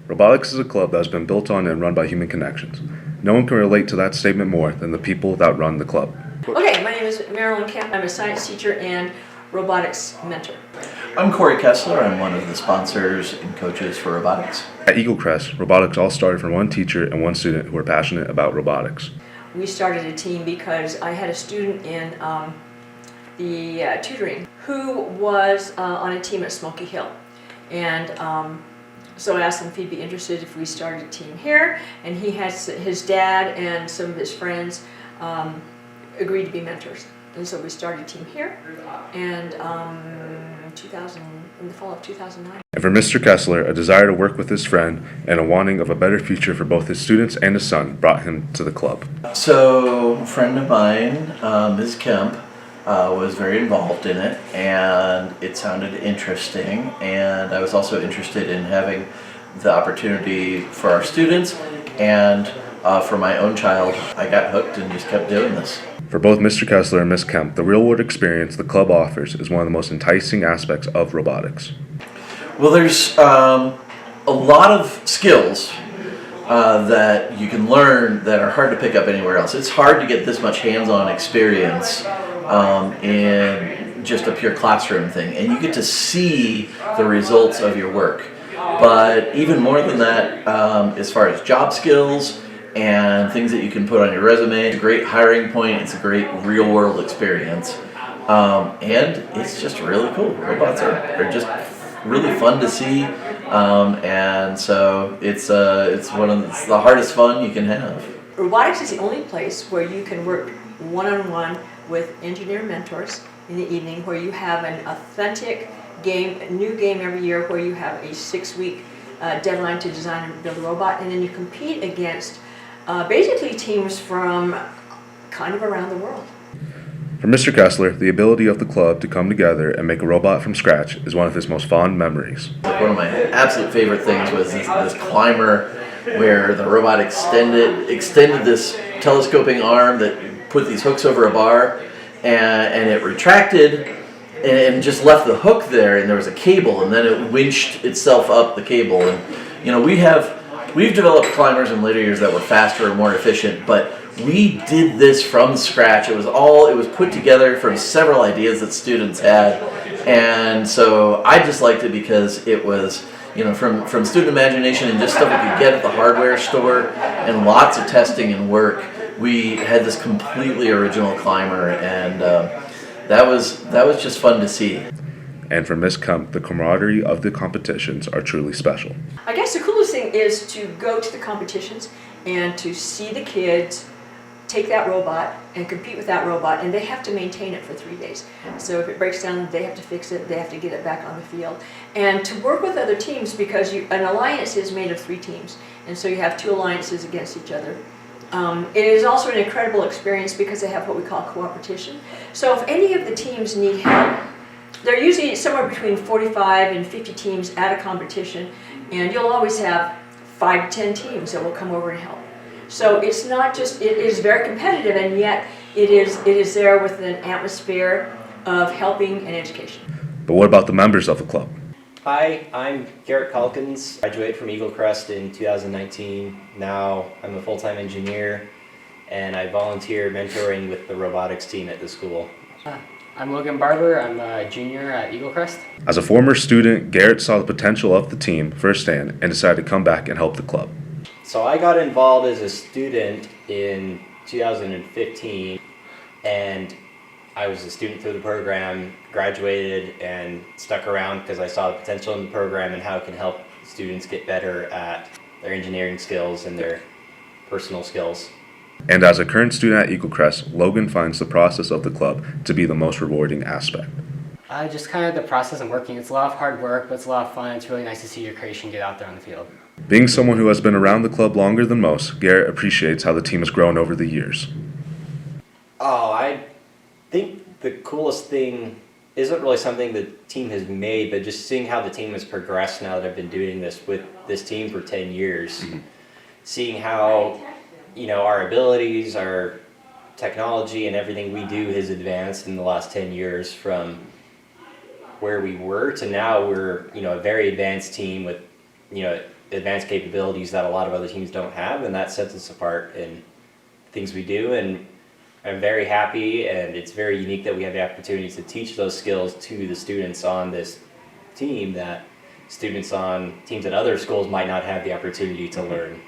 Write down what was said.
Robotics is a club that has been built on and run by human connections. No one can relate to that statement more than the people that run the club. Okay, my name is Marilyn Kemp. I'm a science teacher and robotics mentor. I'm Corey Kessler. I'm one of the sponsors and coaches for robotics. At Eaglecrest, robotics all started from one teacher and one student who were passionate about robotics. We started a team because I had a student in the tutoring who was on a team at Smoky Hill. And so I asked him if he'd be interested if we started a team here, and he has his dad and some of his friends agreed to be mentors. And so we started a team here, and in the fall of 2009. And for Mr. Kessler, a desire to work with his friend and a wanting of a better future for both his students and his son brought him to the club. So a friend of mine, Ms. Kemp, was very involved in it, and it sounded interesting, and I was also interested in having the opportunity for our students and for my own child. I got hooked and just kept doing this. For both Mr. Kessler and Ms. Kemp, the real-world experience the club offers is one of the most enticing aspects of robotics. Well, there's a lot of skills that you can learn that are hard to pick up anywhere else. It's hard to get this much hands-on experience in just a pure classroom thing, and you get to see the results of your work. But even more than that, as far as job skills and things that you can put on your resume, it's a great hiring point. It's a great real-world experience, and it's just really cool. Robots are just really fun to see, and so it's the hardest fun you can have. Robotics is the only place where you can work one-on-one with engineer mentors in the evening, where you have an authentic game, a new game every year, where you have a 6-week deadline to design and build a robot, and then you compete against basically teams from kind of around the world. For Mr. Kessler, the ability of the club to come together and make a robot from scratch is one of his most fond memories. One of my absolute favorite things was this climber where the robot extended this telescoping arm that put these hooks over a bar, and it retracted and just left the hook there, and there was a cable, and then it winched itself up the cable. And you know, we've developed climbers in later years that were faster and more efficient, but we did this from scratch. It was put together from several ideas that students had, and so I just liked it because it was, you know, from student imagination and just stuff we could get at the hardware store and lots of testing and work. We had this completely original climber, and that was just fun to see. And for Ms. Kemp, the camaraderie of the competitions are truly special. I guess the coolest thing is to go to the competitions and to see the kids take that robot and compete with that robot, and they have to maintain it for 3 days. So if it breaks down, they have to fix it, they have to get it back on the field. And to work with other teams, because an alliance is made of 3 teams, and so you have 2 alliances against each other. It is also an incredible experience because they have what we call cooperation. So if any of the teams need help, they're usually somewhere between 45 and 50 teams at a competition, and you'll always have 5 to 10 teams that will come over and help. So it's not just, it is very competitive, and yet it is there with an atmosphere of helping and education. But what about the members of the club? Hi, I'm Garrett Calkins. I graduated from Eaglecrest in 2019. Now I'm a full-time engineer, and I volunteer mentoring with the robotics team at the school. I'm Logan Barber. I'm a junior at Eaglecrest. As a former student, Garrett saw the potential of the team firsthand and decided to come back and help the club. So I got involved as a student in 2015, and I was a student through the program, graduated, and stuck around because I saw the potential in the program and how it can help students get better at their engineering skills and their personal skills. And as a current student at Eaglecrest, Logan finds the process of the club to be the most rewarding aspect. Just kind of the process of working. It's a lot of hard work, but it's a lot of fun. It's really nice to see your creation get out there on the field. Being someone who has been around the club longer than most, Garrett appreciates how the team has grown over the years. Oh, I think the coolest thing isn't really something the team has made, but just seeing how the team has progressed now that I've been doing this with this team for 10 years. Mm-hmm. Seeing how, you know, our abilities, our technology, and everything we do has advanced in the last 10 years from where we were to now we're, you know, a very advanced team with, you know, advanced capabilities that a lot of other teams don't have, and that sets us apart in things we do. And I'm very happy, and it's very unique that we have the opportunity to teach those skills to the students on this team that students on teams at other schools might not have the opportunity to learn.